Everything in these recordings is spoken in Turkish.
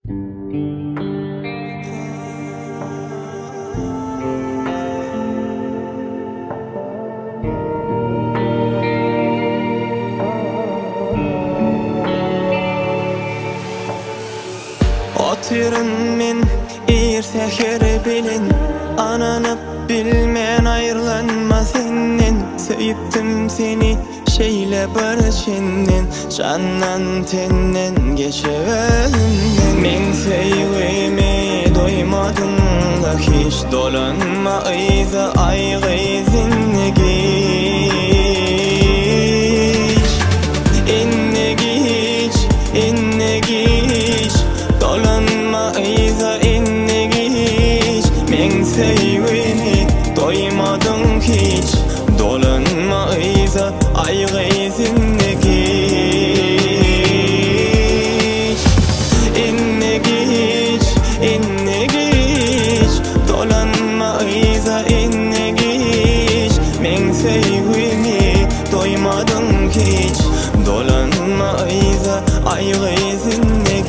Otyrin men seher bilin, ananıp bilmen ayrılanma senden. Söyüptüm seni şeyle barışından, candan tenden geçevenmen. Men sevgime doymadım da hiç, dolanma ayza aygızın geç. Inne geç, inne geç, dolanma ayza inne geç. Men sevgime doymadım hiç, dolanma ayza aygızın geç. Inne geç, inne geç, dolanma ayza inne geç. Men sevgime doymadım hiç, dolanma ayza aygızın geç.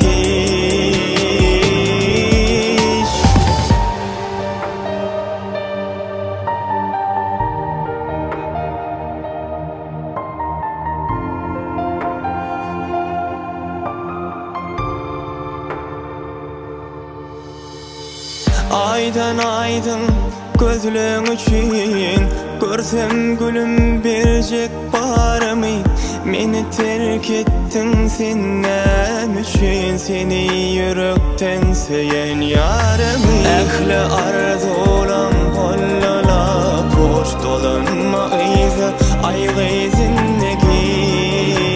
Aydan aydın gözlüğün üçün, görsem gülüm bircek barımı. Meni terk ettin senem üçün, seni yürekten seyen yarımı. Ehli arzulam hollala koş, dolanma ayza aygızın geç.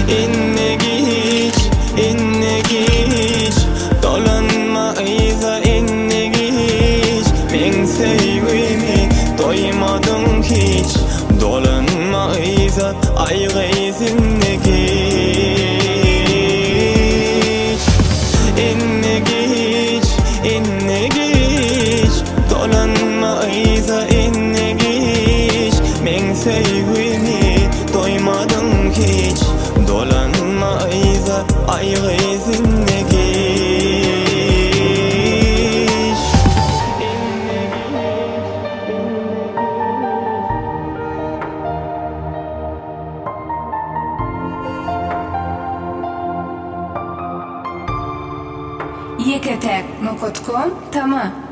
İnne geç, inne geç, dolanma ayza inne geç. Men sevgime doymadım hiç, dolanma ayza aygızın geç. İnne geç, inne geç, dolanma ayza inne geç. Men sevgime doymadım hiç, dolanma ayza aygızın geç. Yeketek.com tamam.